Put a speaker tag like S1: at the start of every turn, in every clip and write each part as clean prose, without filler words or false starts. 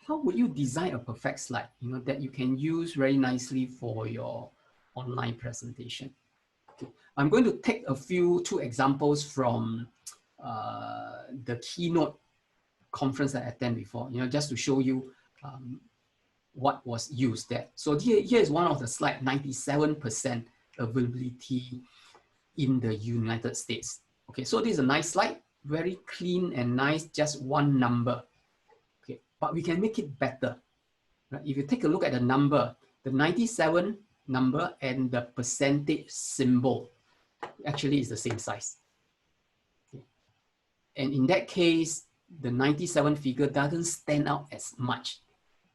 S1: how would you design a perfect slide, that you can use very nicely for your online presentation? Okay. I'm going to take two examples from the keynote conference that I attended before, just to show you what was used there. So here is one of the slides, 97% availability in the United States. Okay, so this is a nice slide, very clean and nice, just one number. Okay, but we can make it better. Right? If you take a look at the number, the 97 number and the percentage symbol actually is the same size. Okay. And in that case, the 97 figure doesn't stand out as much.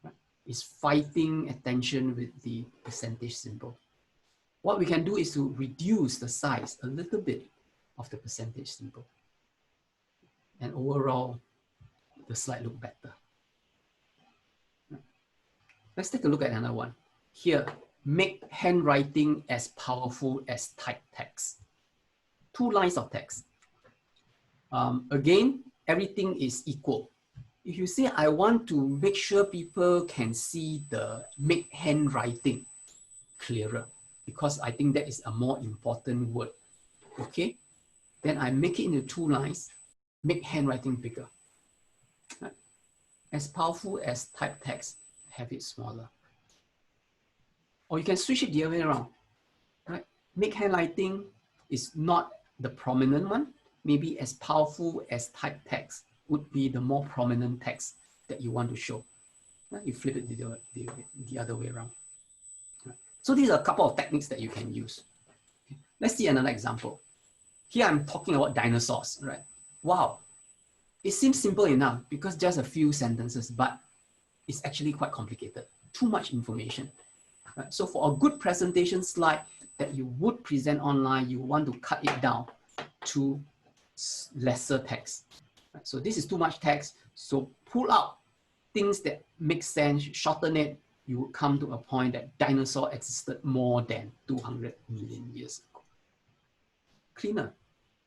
S1: Right? It's fighting attention with the percentage symbol. What we can do is to reduce the size a little bit of the percentage symbol. And overall, the slide looks better. Let's take a look at another one. Here, make handwriting as powerful as typed text. 2 lines of text. Again, everything is equal. If you say, I want to make sure people can see the make handwriting clearer, because I think that is a more important word. Okay, then I make it into 2 lines, make handwriting bigger. Right? As powerful as typed text, have it smaller. Or you can switch it the other way around. Right? Make handwriting is not the prominent one. Maybe as powerful as typed text would be the more prominent text that you want to show. Right? You flip it the other way around. Right? So these are a couple of techniques that you can use. Okay. Let's see another example. Here I'm talking about dinosaurs, right? Wow. It seems simple enough because just a few sentences, but it's actually quite complicated. Too much information. Right? So for a good presentation slide that you would present online, you want to cut it down to lesser text. Right? So this is too much text. So pull out things that make sense, shorten it. You would come to a point that dinosaur existed more than 200 million years ago. Cleaner,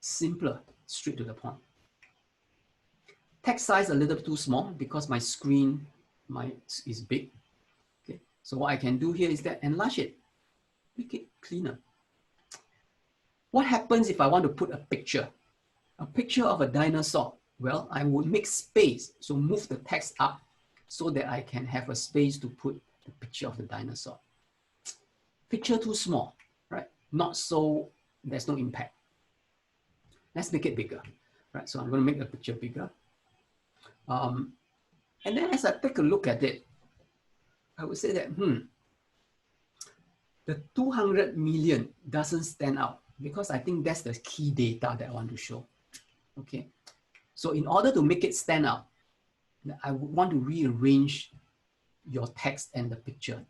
S1: simpler, straight to the point. Text size a little too small because my screen is big. Okay, so what I can do here is that enlarge it, make it cleaner. What happens if I want to put a picture of a dinosaur? Well, I would make space, so move the text up so that I can have a space to put the picture of the dinosaur. Picture too small, right? Not so, there's no impact. Let's make it bigger, right? So I'm going to make the picture bigger. And then as I take a look at it, I would say that, the 200 million doesn't stand out because I think that's the key data that I want to show. Okay, so in order to make it stand out, I would want to rearrange your text and the picture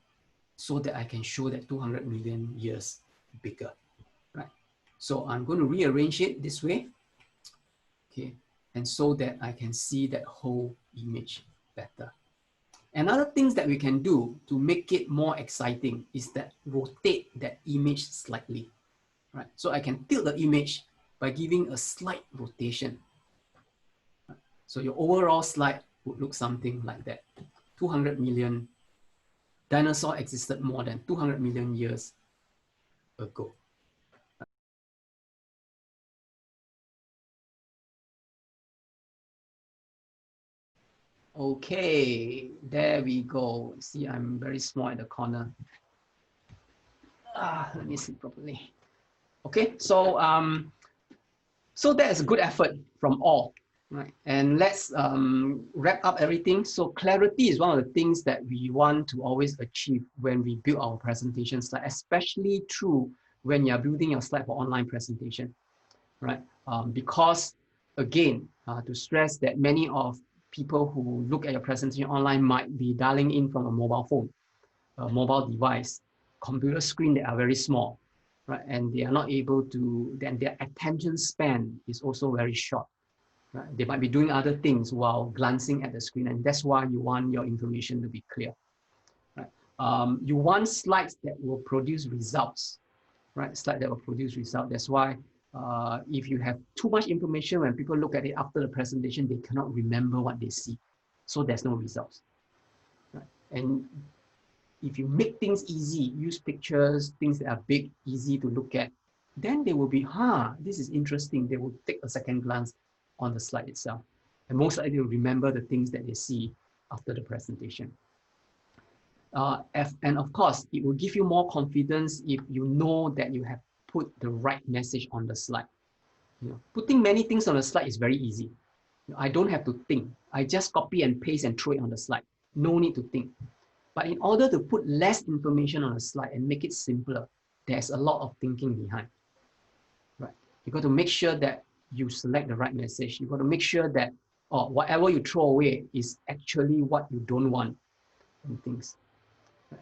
S1: so that I can show that 200 million years bigger, right? So I'm going to rearrange it this way, okay, and so that I can see that whole image better. Another things that we can do to make it more exciting is that rotate that image slightly, right? So I can tilt the image by giving a slight rotation. Right? So your overall slide would look something like that. 200 million, dinosaur existed more than 200 million years ago. Okay, there we go. See, I'm very small at the corner. Let me see properly. Okay, so so that is a good effort from all, right? And let's wrap up everything. So clarity is one of the things that we want to always achieve when we build our presentation slide, especially true when you're building your slide for online presentation, right? Because again, to stress that many of people who look at your presentation online might be dialing in from a mobile phone, a mobile device, computer screen that are very small, right? And they are not able to, then their attention span is also very short, right? They might be doing other things while glancing at the screen, and that's why you want your information to be clear, right? You want slides that will produce results, right? Slide that will produce results. That's why if you have too much information, when people look at it after the presentation, they cannot remember what they see. So there's no results. And if you make things easy, use pictures, things that are big, easy to look at, then they will be, this is interesting. They will take a second glance on the slide itself. And most likely will remember the things that they see after the presentation. And of course, it will give you more confidence if you know that you have put the right message on the slide. Putting many things on the slide is very easy. I don't have to think. I just copy and paste and throw it on the slide. No need to think. But in order to put less information on a slide and make it simpler, there's a lot of thinking behind. Right? You got to make sure that you select the right message. You got to make sure that whatever you throw away is actually what you don't want and things.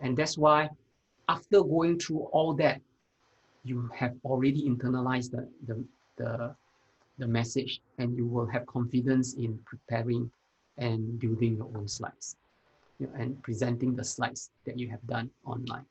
S1: And that's why after going through all that, you have already internalized the message, and you will have confidence in preparing and building your own slides, and presenting the slides that you have done online.